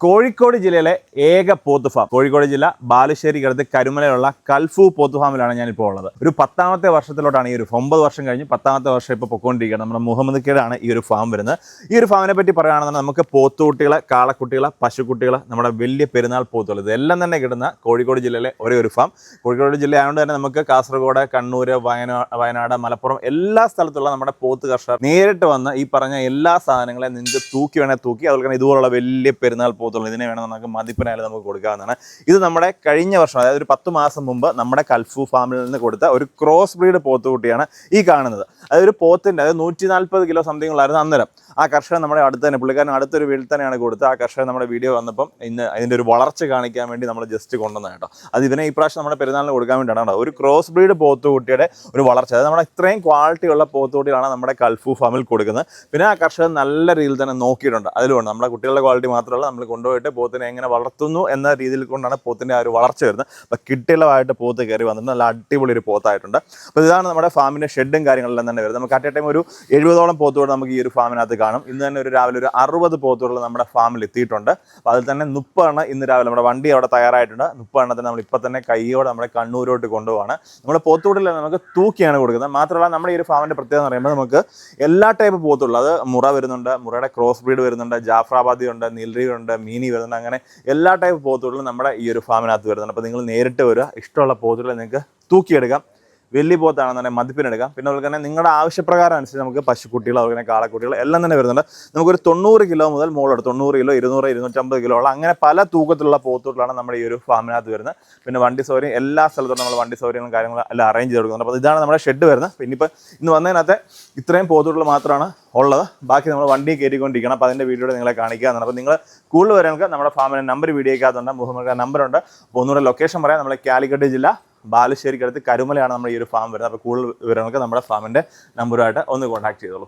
കോഴിക്കോട് ജില്ലയിലെ ഏക പോത്ത് ഫാം കോഴിക്കോട് ജില്ല ബാലുശ്ശേരിക്കടുത്ത് കരുമലയുള്ള കൽഫു പോത്ത് ഫാമിലാണ് ഞാനിപ്പോൾ ഉള്ളത്. ഒരു 10ാമത്തെ വർഷത്തിലോട്ടാണ് ഈ ഒരു 9 വർഷം കഴിഞ്ഞ് 10ാമത്തെ വർഷം ഇപ്പോൾ പൊയ്ക്കൊണ്ടിരിക്കുകയാണ്. നമ്മുടെ മുഹമ്മദ് കേടാണ് ഈ ഒരു ഫാം വരുന്നത്. ഈ ഒരു ഫാമിനെ പറ്റി പറയുകയാണെന്നുണ്ടെങ്കിൽ നമുക്ക് പോത്തുകുട്ടികളെ, കാളക്കുട്ടികളെ, പശുക്കുട്ടികളെ, നമ്മുടെ വലിയ പെരുന്നാൾ പോത്തുകൾ ഇതെല്ലാം തന്നെ കിട്ടുന്ന കോഴിക്കോട് ജില്ലയിലെ ഒരേ ഒരു ഫാം. കോഴിക്കോട് ജില്ല ആയതുകൊണ്ട് തന്നെ നമുക്ക് കാസർഗോഡ്, കണ്ണൂർ, വയനാട്, മലപ്പുറം എല്ലാ സ്ഥലത്തുള്ള നമ്മുടെ പോത്ത് കർഷകർ നേരിട്ട് വന്ന് ഈ പറഞ്ഞ എല്ലാ സാധനങ്ങളെ നിങ്ങൾക്ക് തൂക്കി വേണേൽ തൂക്കി, അതുപോലെ തന്നെ ഇതുപോലുള്ള വലിയ പെരുന്നാൾ ഇതിനെ വേണം നമുക്ക് മതിപ്പനായാലും നമുക്ക് കൊടുക്കാവുന്നതാണ്. ഇത് നമ്മുടെ കഴിഞ്ഞ വർഷം, അതായത് ഒരു 10 മാസം മുമ്പ് നമ്മുടെ കൽഫു ഫാമിൽ നിന്ന് കൊടുത്ത ഒരു ക്രോസ് ബ്രീഡ് പോത്തുകുട്ടിയാണ് ഈ കാണുന്നത്. അതൊരു പോത്തിൻ്റെ, അതായത് 140 കിലോ സംതിങ് ഉള്ളായിരുന്നു അന്നേരം. ആ കർഷകൻ നമ്മുടെ അടുത്ത് തന്നെ, പുള്ളിക്കാരൻ അടുത്തൊരു വീട്ടിൽ തന്നെയാണ് കൊടുത്തത്. ആ കർഷകൻ നമ്മുടെ വീഡിയോ വന്നപ്പം ഇന്ന് അതിൻ്റെ ഒരു വളർച്ച കാണിക്കാൻ വേണ്ടി നമ്മൾ ജസ്റ്റ് കൊണ്ടുവന്നത് കേട്ടോ. അത് ഇവനെ ഈ പ്രാവശ്യം നമ്മുടെ പെരുന്നാളിന് കൊടുക്കാൻ വേണ്ടിയിട്ടാണ് കേട്ടോ. ഒരു ക്രോസ് ബ്രീഡ് പോത്തുകുട്ടിയുടെ ഒരു വളർച്ച, അതായത് നമ്മുടെ ഇത്രയും ക്വാളിറ്റിയുള്ള പോത്തുകുട്ടികളാണ് നമ്മുടെ കൽഫു ഫാമിൽ കൊടുക്കുന്നത്. പിന്നെ ആ കർഷകൻ നല്ല രീതിയിൽ തന്നെ നോക്കിയിട്ടുണ്ട്. അതിലുണ്ട് നമ്മുടെ കുട്ടികളുടെ ക്വാളിറ്റി മാത്രമല്ല, നമ്മൾ കൊണ്ടുപോയിട്ട് പോത്തിനെ എങ്ങനെ വളർത്തുന്നു എന്ന രീതിയിൽ കൊണ്ടാണ് പോത്തിൻ്റെ ആ ഒരു വളർച്ച വരുന്നത്. അപ്പോൾ കിട്ടിലമായിട്ട് പോത്ത് കയറി വന്നിട്ട് നല്ല അടിപൊളി ഒരു പോത്തായിട്ടുണ്ട്. അപ്പോൾ ഇതാണ് നമ്മുടെ ഫാമിൻ്റെ ഷെഡും കാര്യങ്ങളെല്ലാം തന്നെ വരുന്നത്. നമുക്ക് അറ്റ് എ ടൈം ഒരു 70ഓളം പോത്തുകൾ നമുക്ക് ഈ ഒരു ഫാമിനകത്ത് കാണും. ഇന്ന് തന്നെ ഒരു രാവിലെ ഒരു 60 പോത്തുകൾ നമ്മുടെ ഫാമിൽ എത്തിയിട്ടുണ്ട്. അപ്പോൾ അതിൽ തന്നെ 30 എണ്ണം ഇന്ന് രാവിലെ നമ്മുടെ വണ്ടി അവിടെ തയ്യാറായിട്ടുണ്ട്. 30 എണ്ണത്തിന് നമ്മൾ ഇപ്പോൾ തന്നെ കൈയോടെ നമ്മുടെ കണ്ണൂരോട്ട് കൊണ്ടുപോവാണ്. നമ്മുടെ പോത്തുകൂടില്ല നമുക്ക് തൂക്കിയാണ് കൊടുക്കുന്നത്. മാത്രമല്ല നമ്മുടെ ഈ ഒരു ഫാമിൻ്റെ പ്രത്യേകത എന്ന് പറയുമ്പോൾ നമുക്ക് എല്ലാ ടൈപ്പ് പോത്തുകളും, അത് മുറ വരുന്നുണ്ട്, മുറയുടെ ക്രോസ് ബ്രീഡ് വരുന്നുണ്ട്, ജാഫ്രാബാദി ഉണ്ട്, നീൽറി ഉണ്ട്, മീനി വരുന്നുണ്ട്, അങ്ങനെ എല്ലാ ടൈപ്പ് പോത്തുകളും നമ്മുടെ ഈ ഒരു ഫാമിനകത്ത് വരുന്നുണ്ട്. അപ്പോൾ നിങ്ങൾ നേരിട്ട് വരിക, ഇഷ്ടമുള്ള പോത്തുകളെ നിങ്ങൾക്ക് തൂക്കിയെടുക്കാം. വലിയ പോത്താണെന്നുണ്ടെങ്കിൽ മതിപ്പിനെടുക്കാം. പിന്നെ അതുപോലെ തന്നെ നിങ്ങളുടെ ആവശ്യപ്രകാരം അനുസരിച്ച് നമുക്ക് പശുക്കുട്ടികൾ, അതുപോലെ തന്നെ കാളക്കുട്ടികൾ എല്ലാം തന്നെ വരുന്നുണ്ട്. നമുക്കൊരു 90 കിലോ മുതൽ മുകളോട് 90 കിലോ, 200, 250 കിലോ ഉള്ള അങ്ങനെ പല തൂക്കത്തിലുള്ള പോത്തുകളാണ് നമ്മുടെ ഈ ഒരു ഫാമിനകത്ത് വരുന്നത്. പിന്നെ വണ്ടി സൗകര്യം എല്ലാ സ്ഥലത്തും നമ്മൾ വണ്ടി സൗകര്യങ്ങളും കാര്യങ്ങളും എല്ലാം അറേഞ്ച് ചെയ്ത് കൊടുക്കുന്നുണ്ട്. അപ്പോൾ ഇതാണ് നമ്മുടെ ഷെഡ് വരുന്നത്. പിന്നെ ഇപ്പോൾ ഇന്ന് വന്നതിനകത്ത് ഇത്രയും പോത്തുകൾ മാത്രമാണ് ഉള്ളത്. ബാക്കി നമ്മൾ വണ്ടി കയറ്റിക്കൊണ്ടിരിക്കണം. അപ്പോൾ അതിൻ്റെ വീഡിയോ നിങ്ങളെ കാണിക്കാമെന്നാണ്. അപ്പോൾ നിങ്ങൾ കൂടുതൽ വരാനൊക്കെ നമ്മുടെ ഫാമിൻ്റെ നമ്പർ വീഡിയോക്കകത്തുണ്ട്, മുഹമ്മദ് നമ്പറുണ്ട്. അപ്പോൾ ഒന്നുകൂടെ ലൊക്കേഷൻ പറയാം. നമ്മളെ കാലിക്കറ്റ് ജില്ല ബാലുശ്ശേരിക്കടുത്ത് കരുമലയാണ് നമ്മുടെ ഈ ഒരു ഫാം വരുന്നത്. അപ്പോൾ കൂടുതൽ വിവരങ്ങൾക്ക് നമ്മുടെ ഫാമിൻ്റെ നമ്പറുമായിട്ട് ഒന്ന് കോൺടാക്ട് ചെയ്തോളൂ.